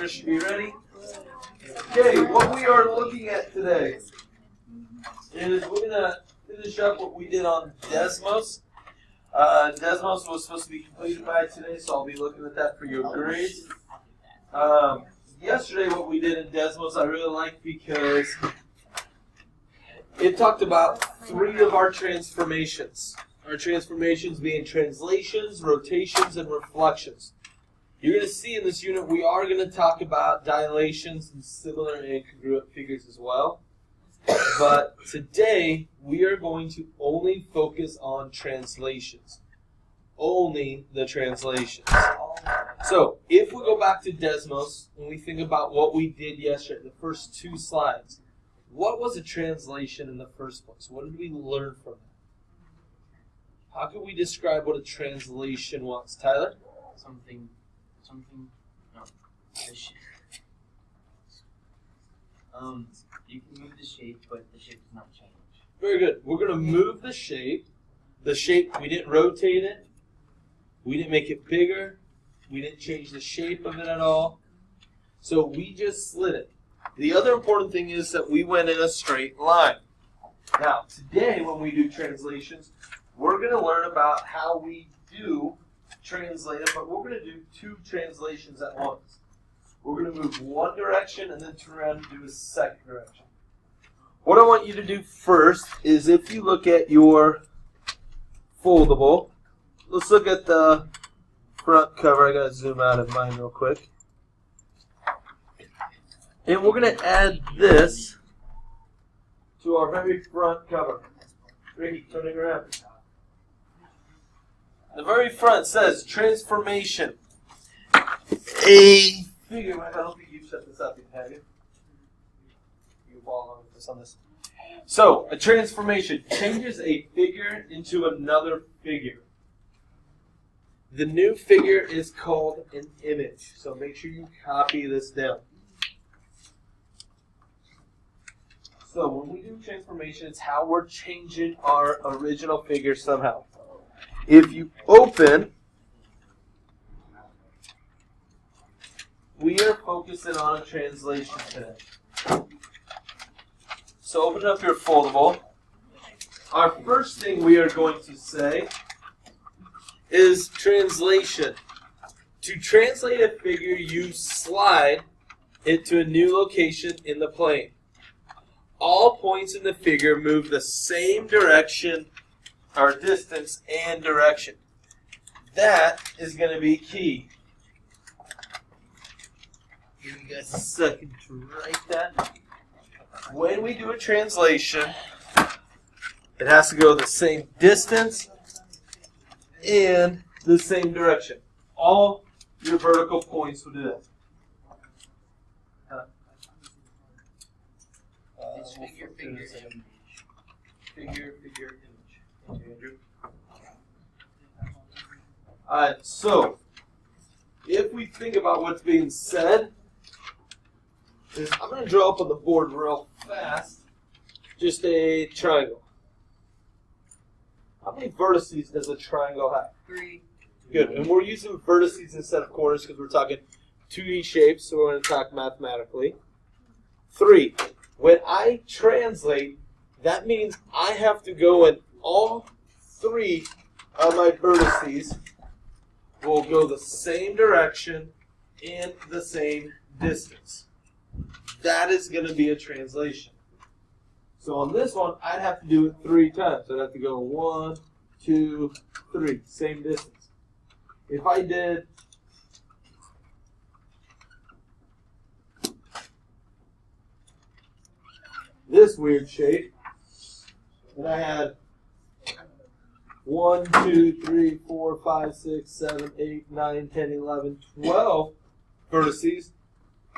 Christian, you ready? Okay, what we are looking at today is we're going to finish up what we did on Desmos. Desmos was supposed to be completed by today, so I'll be looking at that for your grades. Yesterday, what we did in Desmos, I really liked because it talked about 3 of our transformations. Our transformations being translations, rotations, and reflections. You're going to see in this unit we are going to talk about dilations and similar and incongruent figures as well. But today we are going to only focus on translations. Only the translations. So if we go back to Desmos and we think about what we did yesterday, the first 2 slides, what was a translation in the first place? What did we learn from it? How can we describe what a translation was? Tyler? Something, no. You can move the shape, but the shape does not change. Very good. We're going to move the shape. The shape, we didn't rotate it. We didn't make it bigger. We didn't change the shape of it at all. So we just slid it. The other important thing is that we went in a straight line. Now, today when we do translations, we're going to learn about how we do translate it, but we're going to do 2 translations at once. We're going to move one direction and then turn around and do a second direction. What I want you to do first is if you look at your foldable, let's look at the front cover. I got to zoom out of mine real quick. And we're going to add this to our very front cover. Ricky, turning around. The very front says transformation. A figure. I don't think you've set this up yet, have you? You follow with this on this. So, a transformation changes a figure into another figure. The new figure is called an image. So make sure you copy this down. So when we do transformation, it's how we're changing our original figure somehow. If you open, we are focusing on a translation today. So open up your foldable. Our first thing we are going to say is translation. To translate a figure, you slide it to a new location in the plane. All points in the figure move the same direction, or distance and direction. That is going to be key. Give you guys a second to write that. When we do a translation, it has to go the same distance and the same direction. All your vertical points will do that. Figure, image. Andrew. Alright, so if we think about what's being said, is I'm going to draw up on the board real fast just a triangle. How many vertices does a triangle have? 3. Good, and we're using vertices instead of corners because we're talking 2D shapes, so we're going to talk mathematically. 3. When I translate, that means I have to go in all 3 of my vertices will go the same direction and the same distance. That is going to be a translation. So on this one, I'd have to do it 3 times. So I'd have to go 1, 2, 3, same distance. If I did this weird shape, and I had 1, 2, 3, 4, 5, 6, 7, 8, 9, 10, 11, 12 vertices,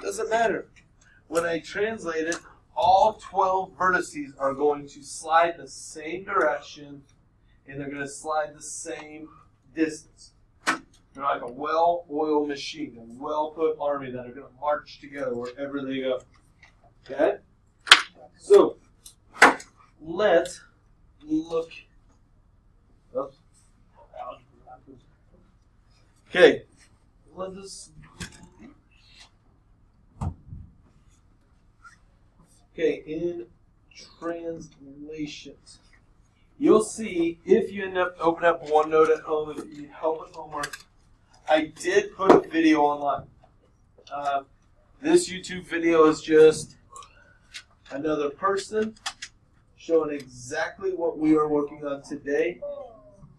doesn't matter. When I translate it, all 12 vertices are going to slide the same direction, and they're going to slide the same distance. They're like a well-oiled machine, a well-put army that are going to march together wherever they go. Okay? So, let's look. Oops. Okay. Let's Okay, in translations. You'll see if you end up opening up OneNote at home, if you need help with homework, I did put a video online. This YouTube video is just another person showing exactly what we are working on today,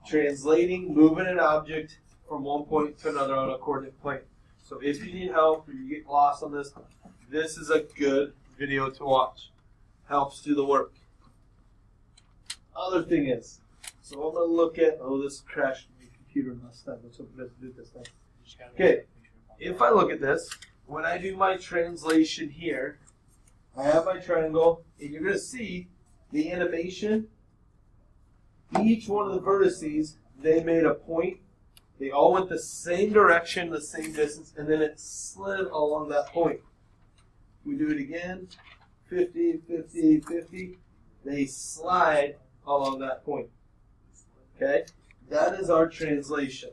translating, moving an object from one point to another on a coordinate plane. So if you need help or you get lost on this, this is a good video to watch. Helps do the work. Other thing is, so I'm going to look at, oh, this crashed my computer last time. Let's hope it doesn't do this time. Okay, if I look at this, when I do my translation here, I have my triangle, and you're going to see the animation. Each one of the vertices, they made a point. They all went the same direction, the same distance, and then it slid along that point. We do it again, 50, 50, 50. They slide along that point. Okay? That is our translation.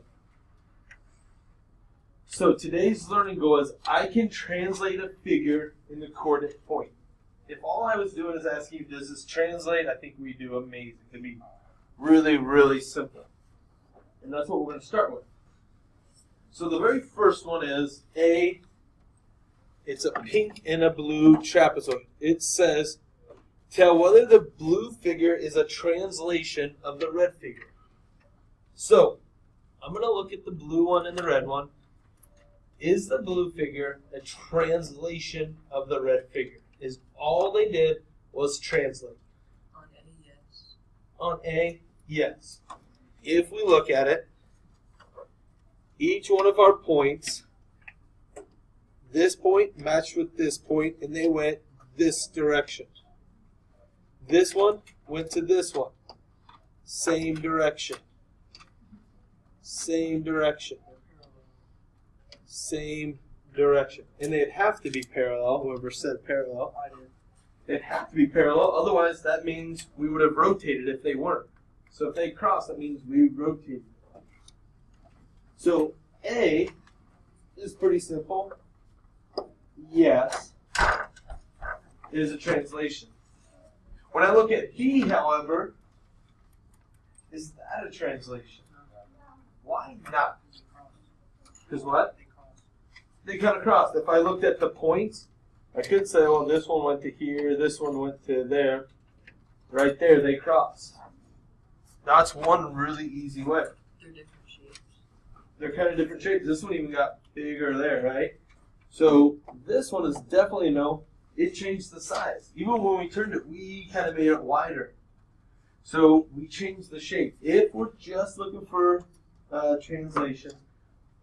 So today's learning goal is I can translate a figure in the coordinate point. If all I was doing is asking you, does this translate? I think we do amazing. It'd be really, really simple. And that's what we're going to start with. So the very first one is A. It's a pink and a blue trapezoid. It says, tell whether the blue figure is a translation of the red figure. So I'm going to look at the blue one and the red one. Is the blue figure a translation of the red figure? Is all they did was translate? On A, yes. On A, yes. If we look at it, each one of our points, this point matched with this point, and they went this direction. This one went to this one. Same direction. Same direction. Same direction. And they'd have to be parallel, whoever said parallel. They'd have to be parallel, otherwise that means we would have rotated if they weren't. So if they cross, that means we rotated. So A is pretty simple. Yes, it is a translation. When I look at B, however, is that a translation? Why not? Because what? They cut across. If I looked at the points, I could say, well, this one went to here, this one went to there. Right there, they cross. That's one really easy way. They're different shapes. They're kind of different shapes. This one even got bigger there, right? So this one is definitely no. It changed the size. Even when we turned it, we kind of made it wider. So we changed the shape. If we're just looking for translation,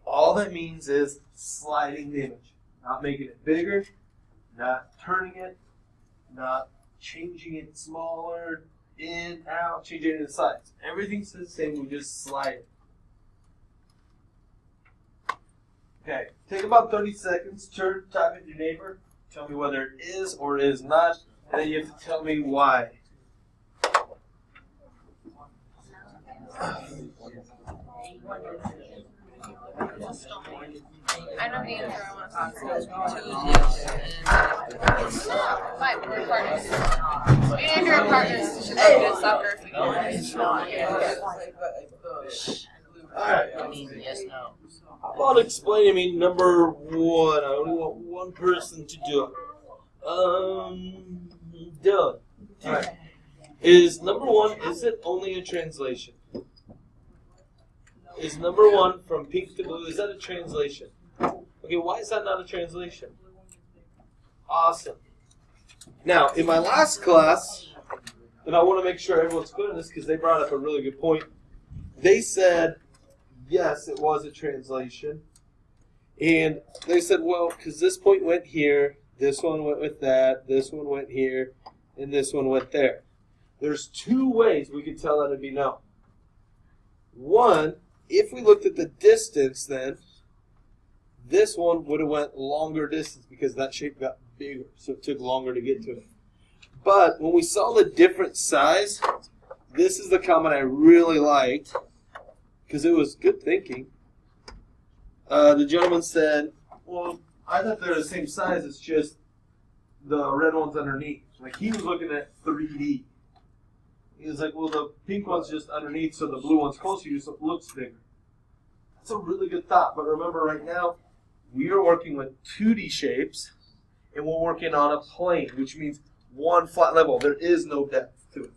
all that means is sliding the image. Not making it bigger, not turning it, not changing it smaller, in, out, changing it in size. Everything's the same, we just slide it. Okay, take about 30 seconds, turn, type it to your neighbor, tell me whether it is or is not, and then you have to tell me why. I know the answer I want to talk about. Why? We're partners. Me and Andrew are partners. We should play good soccer if we can. Alright. Yes, no. How about explaining me number one? I only want one person to do it. Done. Alright. Is number one, is it only a translation? Is number one from pink to blue, is that a translation? Okay, why is that not a translation? Awesome. Now, in my last class, and I want to make sure everyone's clear on this because they brought up a really good point. They said, yes, it was a translation. And they said, well, because this point went here, this one went with that, this one went here, and this one went there. There's two ways we could tell that to be no. One, if we looked at the distance, then this one would have went longer distance because that shape got bigger, so it took longer to get to it. But when we saw the different size, this is the comment I really liked because it was good thinking. The gentleman said, well, I thought they're the same size, it's just the red one's underneath. Like he was looking at 3D. He was like, well, the pink one's just underneath, so the blue one's closer to you, so it looks bigger. That's a really good thought. But remember, right now, we are working with 2D shapes, and we're working on a plane, which means one flat level. There is no depth to it.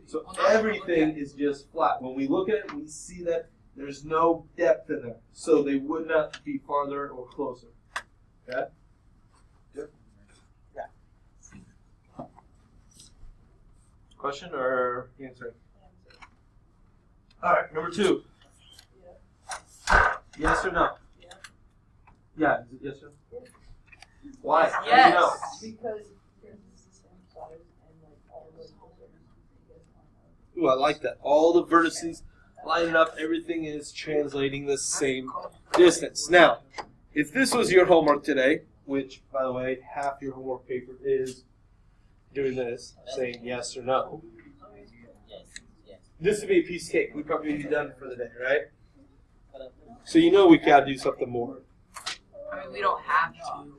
So everything is just flat. When we look at it, we see that there's no depth in there. So they would not be farther or closer. Okay? Good? Yeah. Question or answer? All right, number 2. Yes or no? Yeah, is it yes or no? Why? How do you Yes. know? Because yours is the same size and like all the vertices. Ooh, I like that. All the vertices lining up, everything is translating the same distance. Now, if this was your homework today, which, by the way, half your homework paper is doing this, saying yes or no, this would be a piece of cake. We'd probably be done for the day, right? So you know we gotta do something more. I mean, we don't have to.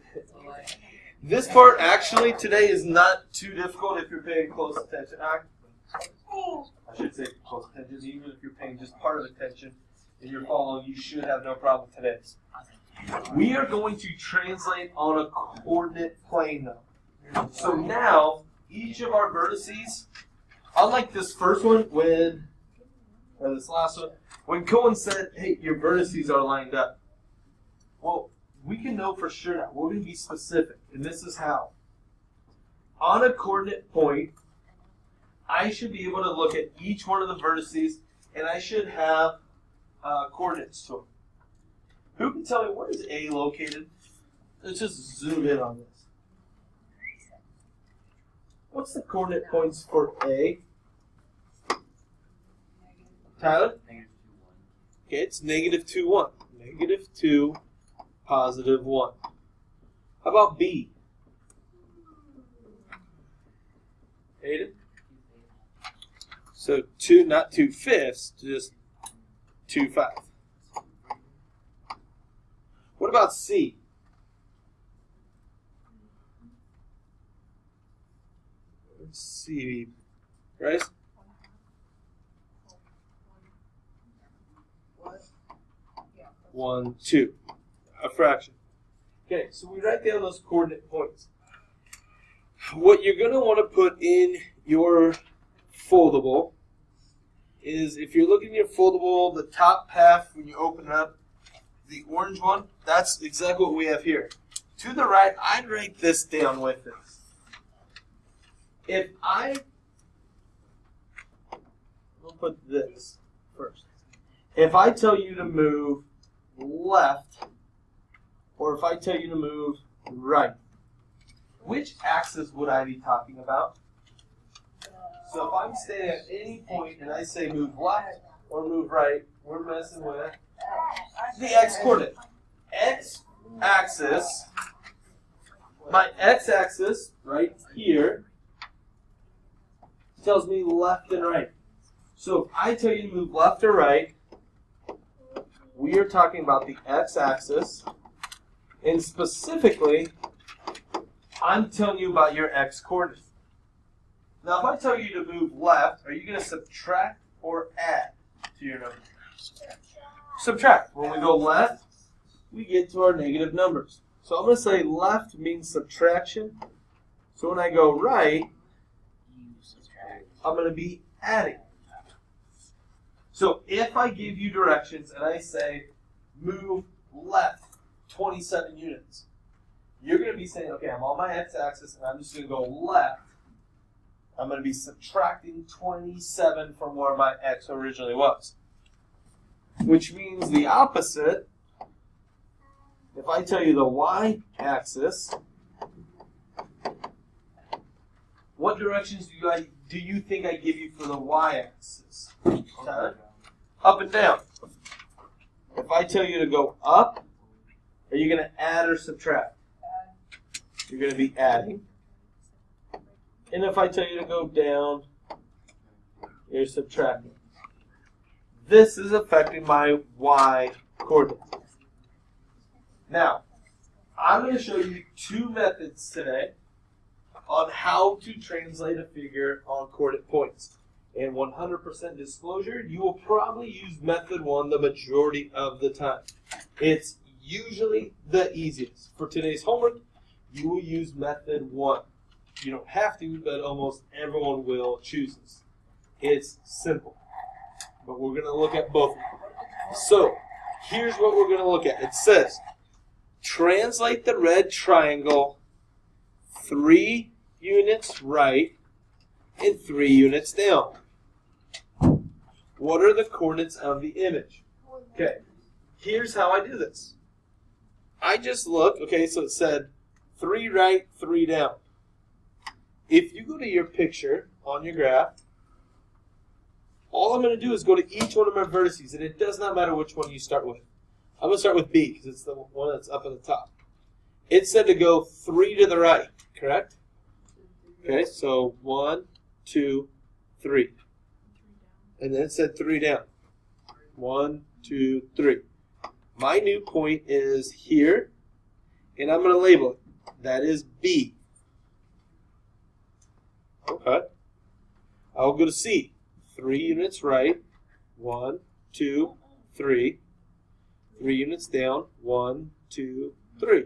Like, This part, actually, today is not too difficult if you're paying close attention. I should say close attention. Even if you're paying just part of attention and you're following, you should have no problem with today. We are going to translate on a coordinate plane, though. So now, each of our vertices, unlike this first one, or this last one, when Cohen said, hey, your vertices are lined up, well, we can know for sure now. We're going to be specific, and this is how. On a coordinate point, I should be able to look at each one of the vertices, and I should have coordinates to them. Who can tell me where is A located? Let's just zoom in on this. What's the coordinate points for A? Tyler? Okay, it's -2, 1. -2, +1. How about B? Aiden? So 2, not 2/5, just 2/5. What about C? C, right? One, 2. A fraction. Okay, so we write down those coordinate points. What you're going to want to put in your foldable is, if you're looking at your foldable, the top half, when you open it up, the orange one, that's exactly what we have here. To the right, I'd write this down with this. If I'll put this first. If I tell you to move left, or if I tell you to move right, which axis would I be talking about? So if I'm standing at any point and I say move left or move right, we're messing with the x-coordinate. X-axis, my x-axis right here tells me left and right. So if I tell you to move left or right, we are talking about the x-axis, and specifically, I'm telling you about your x-coordinate. Now, if I tell you to move left, are you going to subtract or add to your number? Subtract. When we go left, we get to our negative numbers. So I'm going to say left means subtraction. So when I go right, I'm going to be adding. So if I give you directions and I say move left 27 units, you're going to be saying, okay, I'm on my x-axis and I'm just going to go left. I'm going to be subtracting 27 from where my x originally was. Which means the opposite. If I tell you the y-axis, what directions do you think I give you for the y-axis? Up and down. If I tell you to go up, are you going to add or subtract? You're going to be adding. And if I tell you to go down, you're subtracting. This is affecting my y coordinate. Now, I'm going to show you two methods today on how to translate a figure on coordinate points. And 100% disclosure, you will probably use method 1 the majority of the time. It's usually the easiest. For today's homework, you will use method 1. You don't have to, but almost everyone will choose this. It's simple. But we're going to look at both of them. So, here's what we're going to look at. It says, translate the red triangle 3 units right and 3 units down. What are the coordinates of the image? Okay, here's how I do this. I just look, okay, so it said 3 right, 3 down. If you go to your picture on your graph, all I'm going to do is go to each one of my vertices, and it does not matter which one you start with. I'm going to start with B because it's the one that's up at the top. It said to go 3 to the right, correct? Okay, so 1, 2, 3. And then it said 3 down. 1, 2, 3. My new point is here, and I'm going to label it. That is B. Okay. I'll go to C. 3 units right. 1, 2, 3. 3 units down. 1, 2, 3.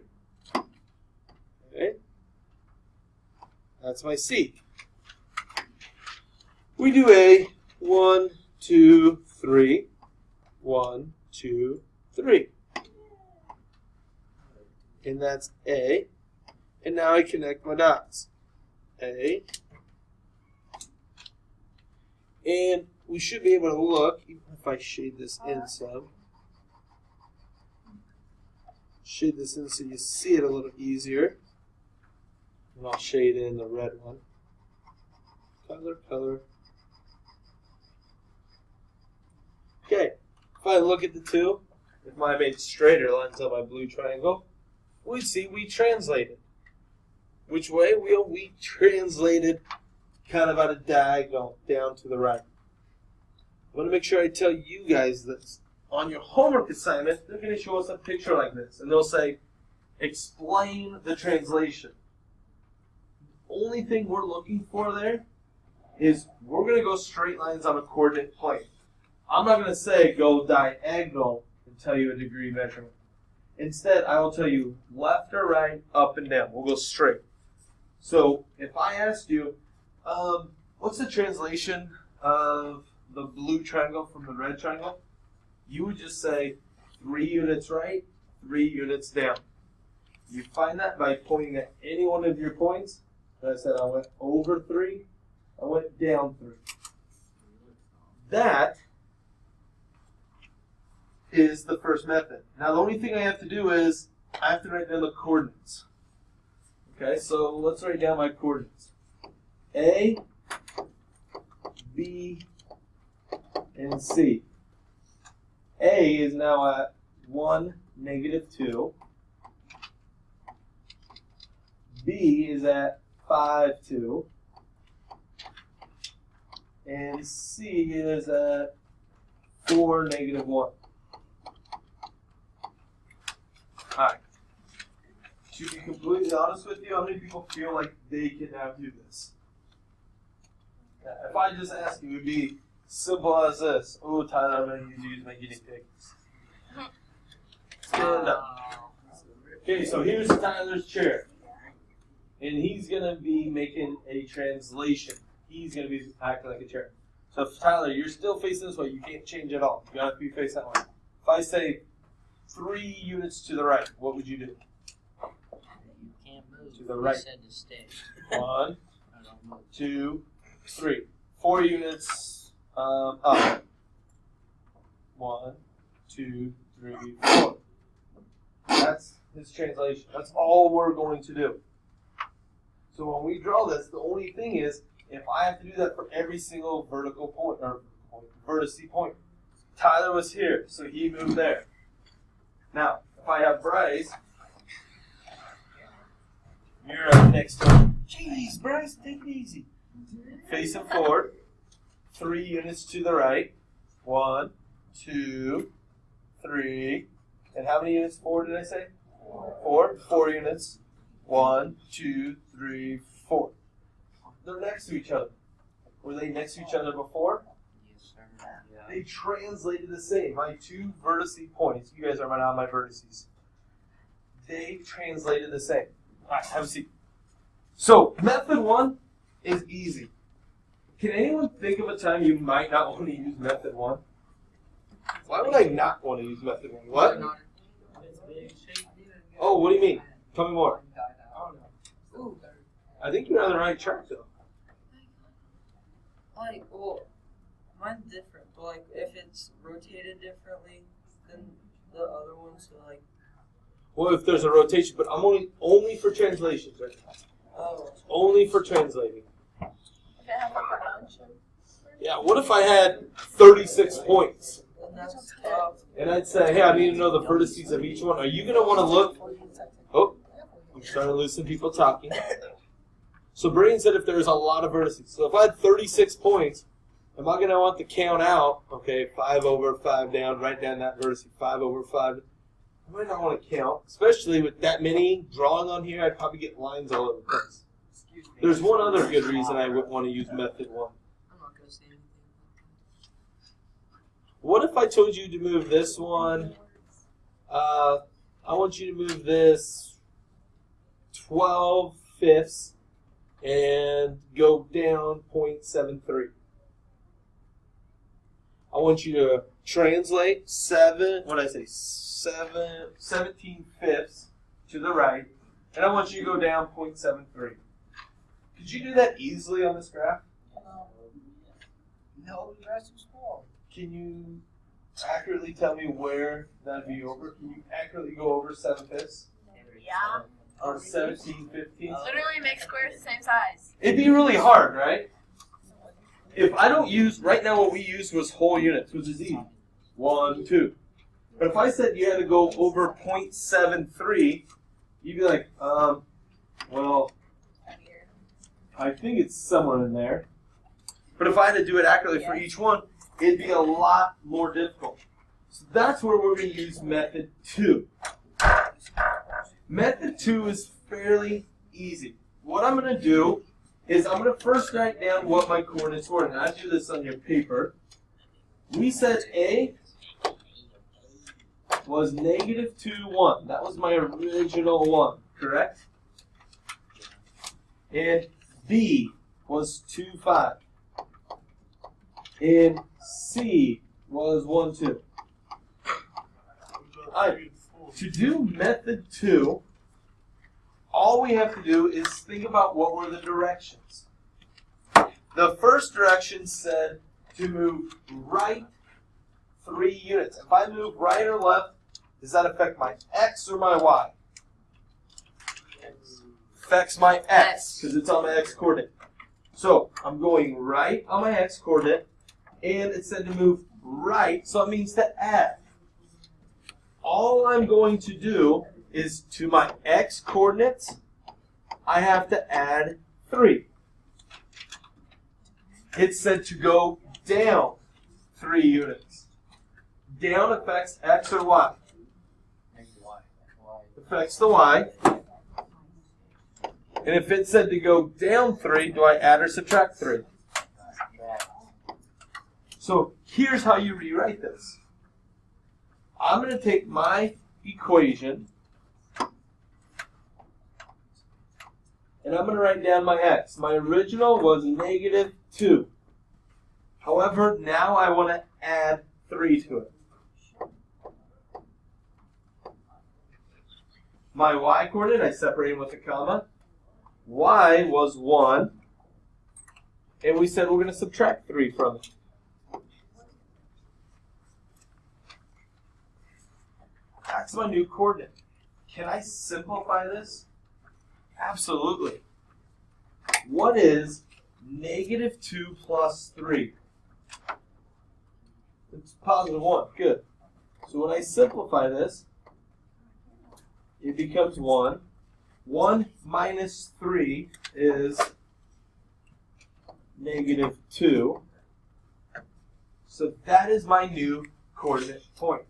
Okay. That's my C. We do A. 1, 2, 3. 1, 2, 3. And that's A. And now I connect my dots. A. And we should be able to look, even if I shade this in some. Shade this in so you see it a little easier. And I'll shade in the red one. Color, color. Okay, if I look at the two, if I made straighter lines on my blue triangle, we see we translated. Which way? We translated kind of at a diagonal down to the right. I want to make sure I tell you guys this. On your homework assignment, they're going to show us a picture like this, and they'll say, explain the translation. The only thing we're looking for there is we're going to go straight lines on a coordinate plane. I'm not going to say go diagonal and tell you a degree measurement. Instead, I will tell you left or right, up and down. We'll go straight. So if I asked you, what's the translation of the blue triangle from the red triangle? You would just say 3 units right, 3 units down. You find that by pointing at any one of your points. As I said, I went over 3, I went down 3. That is the first method. Now the only thing I have to do is I have to write down the coordinates. Okay, so let's write down my coordinates. A, B, and C. A is now at 1, -2. B is at 5, 2. And C is at 4, -1. Alright. To be completely honest with you, how many people feel like they can now do this? If I just ask you, it would be simple as this. Oh, Tyler, I'm going to use my guinea pig. Stand up. Okay, so here's Tyler's chair. And he's going to be making a translation. He's going to be acting like a chair. So if Tyler, you're still facing this way, you can't change at all. You got to be facing that way. If I say 3 units to the right, what would you do? You can't move. To the right. You said to stay. 1, I don't move. 2, 3. 4 units up. 1, 2, 3, 4. That's his translation. That's all we're going to do. So when we draw this, the only thing is, if I have to do that for every single vertical point, or vertice point. Tyler was here, so he moved there. Now, if I have Bryce, you're up next to him. Jeez, Bryce, take it easy. Face him forward. 3 units to the right. 1, 2, 3. And how many units forward did I say? 4. 4 units. 1, 2, 3, 4. They're next to each other. Were they next to each other before? Yes, sir. Yeah. They translated the same. My 2 vertice points, you guys are now my vertices. They translated the same. All right, have a seat. So, method 1 is easy. Can anyone think of a time you might not want to use method 1? Why would I not want to use method 1? What? Oh, what do you mean? Tell me more. Ooh. I think you're on the right track, though. Like, well, mine's different, but like, if it's rotated differently than the other one, so like. Well, if there's a rotation, but I'm only for translations right now. Oh. Only for translating. If it has like a bunch of. Yeah, what if I had 36 points? And that's tough. And I'd say, hey, I need to know the vertices of each one. Are you going to want to look? Oh, I'm starting to lose some people talking. So Brian said if there's a lot of vertices. So if I had 36 points, am I going to want to count out, okay, 5 over, 5 down, write down that vertice, 5 over, 5. I might not want to count, especially with that many drawing on here. I'd probably get lines all over the place. There's one other good reason I wouldn't want to use method 1. I'm not gonna say anything. What if I told you to move this one? I want you to move this 12/5 and go down 0.73. I want you to translate 17/5 to the right, and I want you to go down 0.73. Could you do that easily on this graph? No, the rest is small. Can you accurately tell me where that'd be over? Can you accurately go over 7/5? Yeah. Or 17/15? Literally make squares the same size. It'd be really hard, right? If I don't use, right now what we used was whole units, which is easy. 1, 2. But if I said you had to go over 0.73, you'd be like, well, I think it's somewhere in there. But if I had to do it accurately for each one, it'd be a lot more difficult. So that's where we're going to use method 2. Method 2 is fairly easy. What I'm going to do is I'm going to first write down what my coordinates were. And I do this on your paper. We said A was -2, 1. That was my original one, correct? And B was 2, 5. And C was 1, 2. Alright, to do method 2, all we have to do is think about what were the directions. The first direction said to move right 3 units. If I move right or left, does that affect my X or my Y? Affects my X, because it's on my X coordinate. So I'm going right on my X coordinate, and it said to move right, so it means to add. All I'm going to do is to my X coordinates, I have to add 3. It said to go down 3 units. Down affects X or Y? Affects the Y. And if it said to go down 3, do I add or subtract 3? So here's how you rewrite this. I'm going to take my equation and I'm going to write down my X. My original was -2. However, now I want to add 3 to it. My Y coordinate, I separated with a comma. Y was 1. And we said we're going to subtract 3 from it. That's my new coordinate. Can I simplify this? Absolutely. What is -2 plus 3? It's +1. Good. So when I simplify this, it becomes 1. 1 minus 3 is -2. So that is my new coordinate point.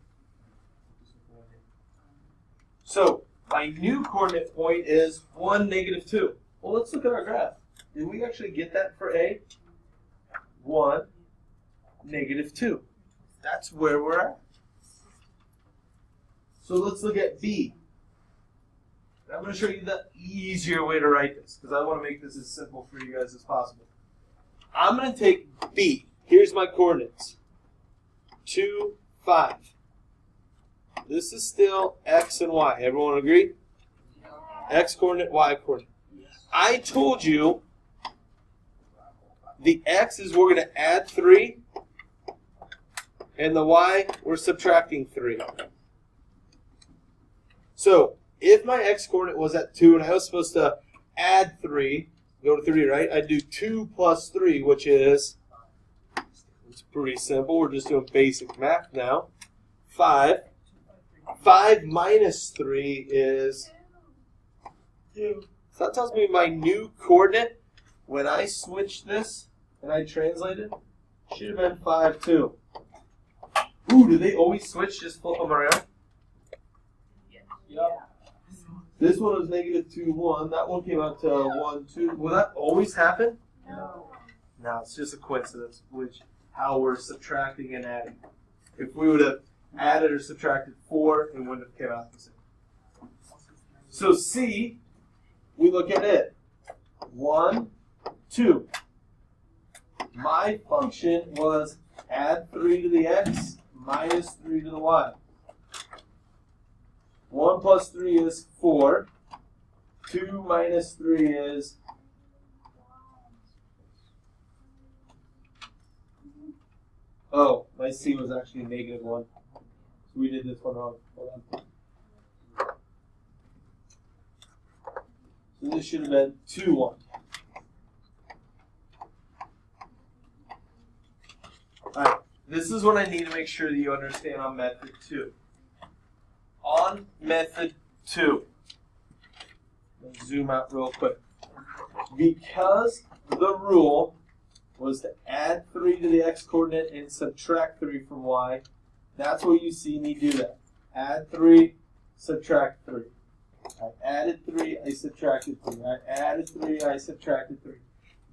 So My new coordinate point is 1, -2. Well, let's look at our graph. Did we actually get that for A? 1, -2. That's where we're at. So let's look at B. I'm going to show you the easier way to write this because I want to make this as simple for you guys as possible. I'm going to take B. Here's my coordinates. 2, 5. This is still X and Y. Everyone agree? X coordinate, Y coordinate. I told you the X is we're going to add 3 and the Y we're subtracting 3. So if my X coordinate was at 2 and I was supposed to add 3, go to 3, right? I'd do 2 plus 3, which is, it's pretty simple. We're just doing basic math now. 5. 5 minus 3 is 2. So that tells me my new coordinate, when I switch this and I translate it, should have been 5, 2. Ooh, do they always switch? Just flip them around? Yep. This one was -2, 1. That one came out to 1, 2. Will that always happen? No. No, it's just a coincidence, which how we're subtracting and adding. If we would have added or subtracted 4, it wouldn't have come out the same. So C, we look at it. 1, 2. My function was add 3 to the X minus 3 to the Y. 1 plus 3 is 4. 2 minus 3 is... Oh, my C was actually -1. So we did this one wrong. Hold on. So this should have been 2, 1. Alright, this is what I need to make sure that you understand on method 2. On method 2, let's zoom out real quick. Because the rule was to add 3 to the X coordinate and subtract 3 from Y, that's what you see me do that. Add 3, subtract 3. I added 3, I subtracted 3. I added 3, I subtracted 3.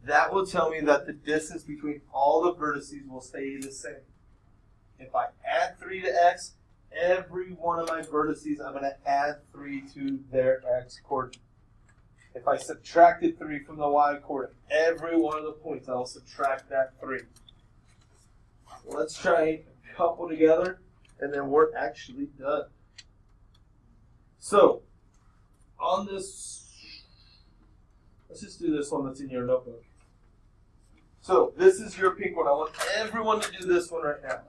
That will tell me that the distance between all the vertices will stay the same. If I add 3 to X, every one of my vertices, I'm going to add 3 to their X coordinate. If I subtracted 3 from the Y coordinate, every one of the points, I will subtract that 3. Let's try a couple together, and then we're actually done. So, on this, let's just do this one that's in your notebook. So, this is your pink one. I want everyone to do this one right now.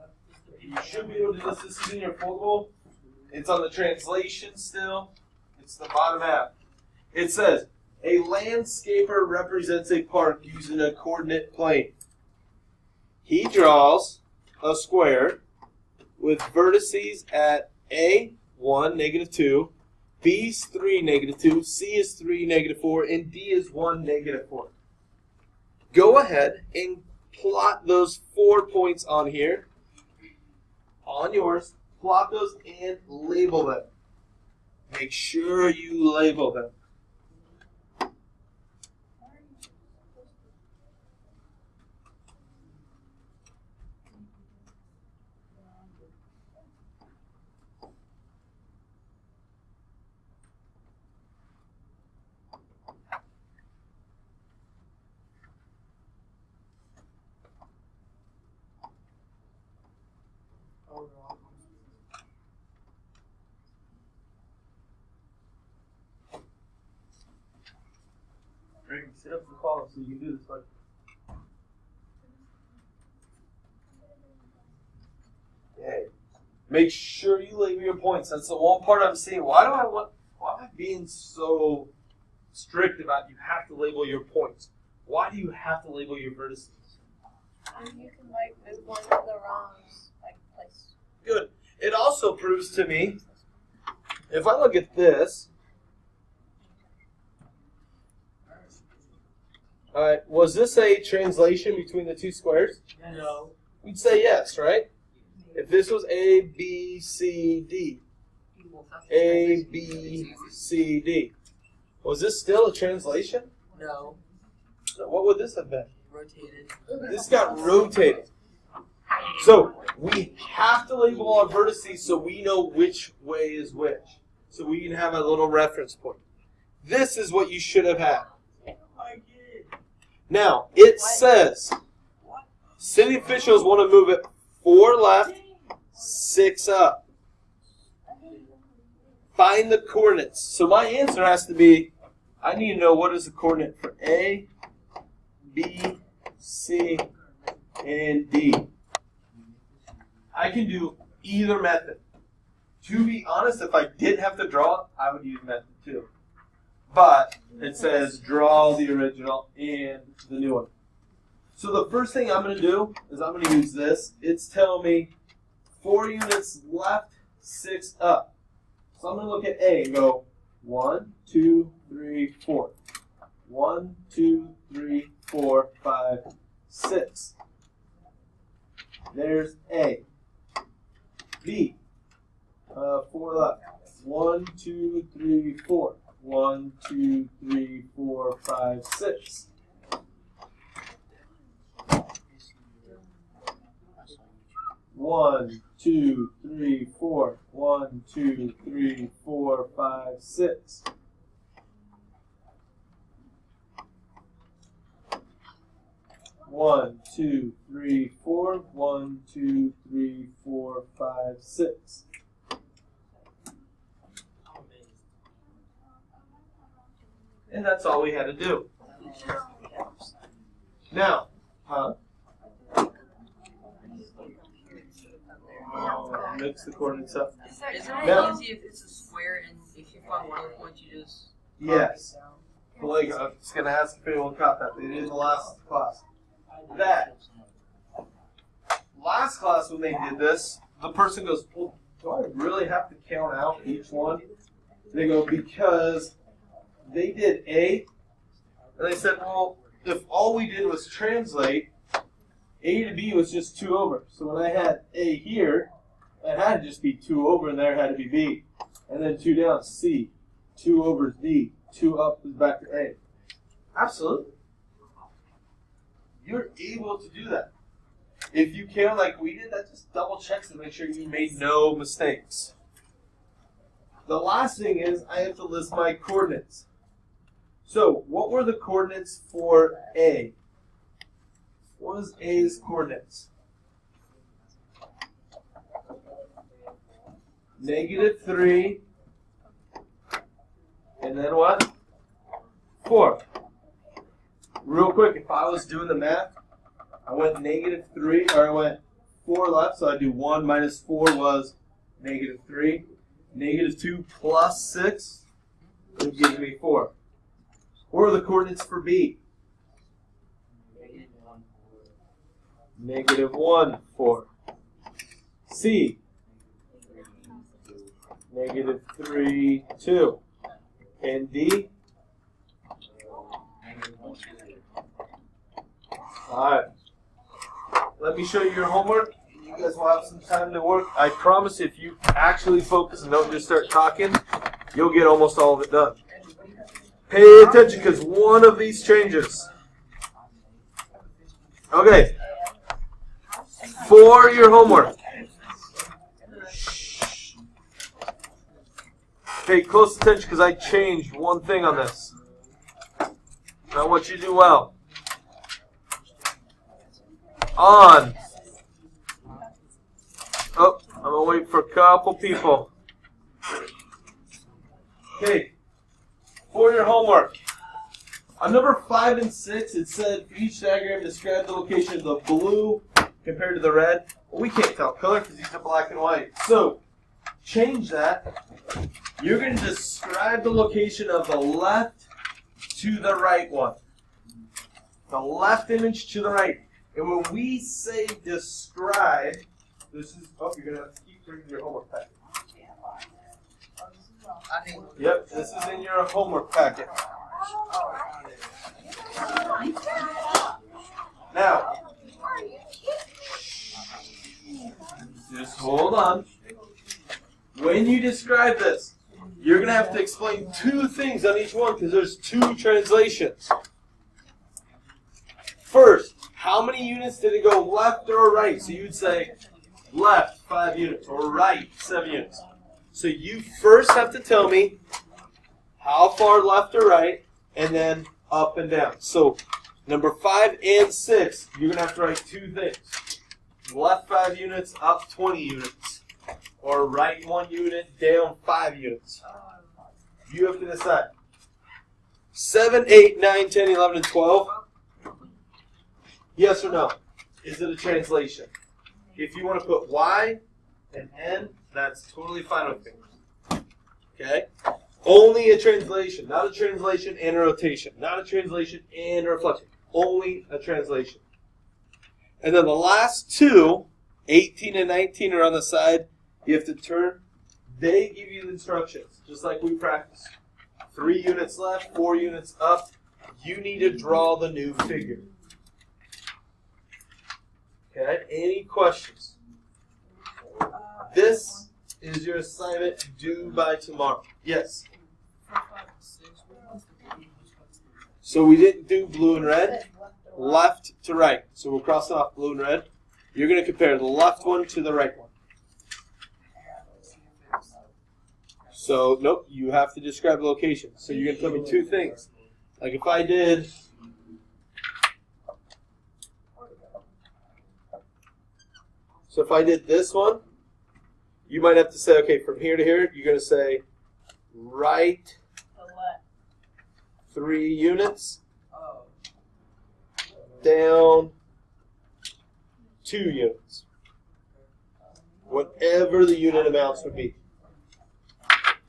You should be able to do this. This is in your foldable. It's on the translation still. It's the bottom half. It says, a landscaper represents a park using a coordinate plane. He draws a square with vertices at A, 1, -2, B is 3, -2, C is 3, -4, and D is 1, -4. Go ahead and plot those 4 points on here. On yours, plot those and label them. Make sure you label them. Sit up for the call so you can do this one. Okay. Make sure you label your points. That's the one part I'm saying. Why am I being so strict about you have to label your points? Why do you have to label your vertices? You can move one to the wrong place. Good. It also proves to me, if I look at this, all right, was this a translation between the two squares? No. We'd say yes, right? If this was A, B, C, D, A, B, C, D. Was this still a translation? No, What would this have been? rotated. This got rotated. So we have to label our vertices so we know which way is which. So we can have a little reference point. This is what you should have had. Now, it says city officials want to move it 4 left, 6 up. Find the coordinates. So my answer has to be, I need to know what is the coordinate for A, B, C, and D. I can do either method. To be honest, if I didn't have to draw it, I would use method 2. But it says draw the original and the new one. So the first thing I'm going to do is I'm going to use this. It's telling me 4 units left, 6 up. So I'm going to look at A and go 1, 2, 3, 4. 1, 2, 3, 4, 5, 6. There's A. B. 4 left. 1, 2, 3, 4. 1, 2, 3, 4, 5, 6. One, 2, 3, 4. 1, 2, 3, 4, 5, 6. One, 2, 3, 4. 1, 2, 3, 4, 5, 6. And that's all we had to do. Now, mix the coordinates up. Isn't it No. easy if it's a square and if you find one point you just Yes. Blake, I'm just going to ask if anyone caught that. They did in the last class. That. Last class when they did this, the person goes, well, do I really have to count out each one? They go, because they did A, and they said, well, if all we did was translate, A to B was just 2 over. So when I had A here, it had to just be 2 over, and there had to be B. And then 2 down, C. 2 over is D. 2 up is back to A. Absolutely. You're able to do that. If you count like we did, that just double checks to make sure you made no mistakes. The last thing is I have to list my coordinates. So what were the coordinates for A? What was A's coordinates? -3. And then what? 4. Real quick, if I was doing the math, I went -3, or I went 4 left, so I do 1 minus 4 was -3. -2 plus 6 would give me 4. What are the coordinates for B? -1, 4. C? -3, 2. And D? Alright. Let me show you your homework. You guys will have some time to work. I promise if you actually focus and don't just start talking, you'll get almost all of it done. Pay attention because one of these changes. Okay. For your homework. Pay close attention because I changed one thing on this. And I want you to do well. On. Oh, I'm going to wait for a couple people. Okay. For your homework. On number 5 and 6, it said for each diagram, describe the location of the blue compared to the red. Well, we can't tell color because these are black and white. So, change that. You're going to describe the location of the left to the right one. The left image to the right. And when we say describe, this is, oh, you're going to have to keep bringing your homework packet. Yep, this is in your homework packet. Now, just hold on. When you describe this, you're going to have to explain two things on each one because there's two translations. First, how many units did it go left or right? So you'd say left 5 units or right 7 units. So you first have to tell me how far left or right and then up and down. So number 5 and 6, you're going to have to write two things. Left 5 units, up 20 units. Or right 1 unit, down 5 units. You have to decide. 7, 8, 9, 10, 11, and 12. Yes or no? Is it a translation? If you want to put Y and N, that's totally fine with me. Okay? Only a translation. Not a translation and a rotation. Not a translation and a reflection. Only a translation. And then the last two, 18 and 19, are on the side. You have to turn. They give you the instructions, just like we practiced. 3 units left, 4 units up. You need to draw the new figure. Okay, any questions? This is your assignment due by tomorrow. Yes? So we didn't do blue and red. Left to right. So we're crossing off blue and red. You're going to compare the left one to the right one. So, nope, you have to describe the location. So you're going to tell me two things. Like if I did... So if I did this one, you might have to say, okay, from here to here, you're going to say right 3 units, down 2 units. Whatever the unit amounts would be.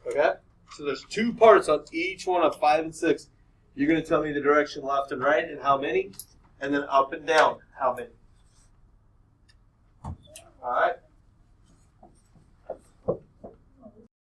Okay? So there's 2 parts on each one of 5 and 6. You're going to tell me the direction left and right and how many, and then up and down how many. All right?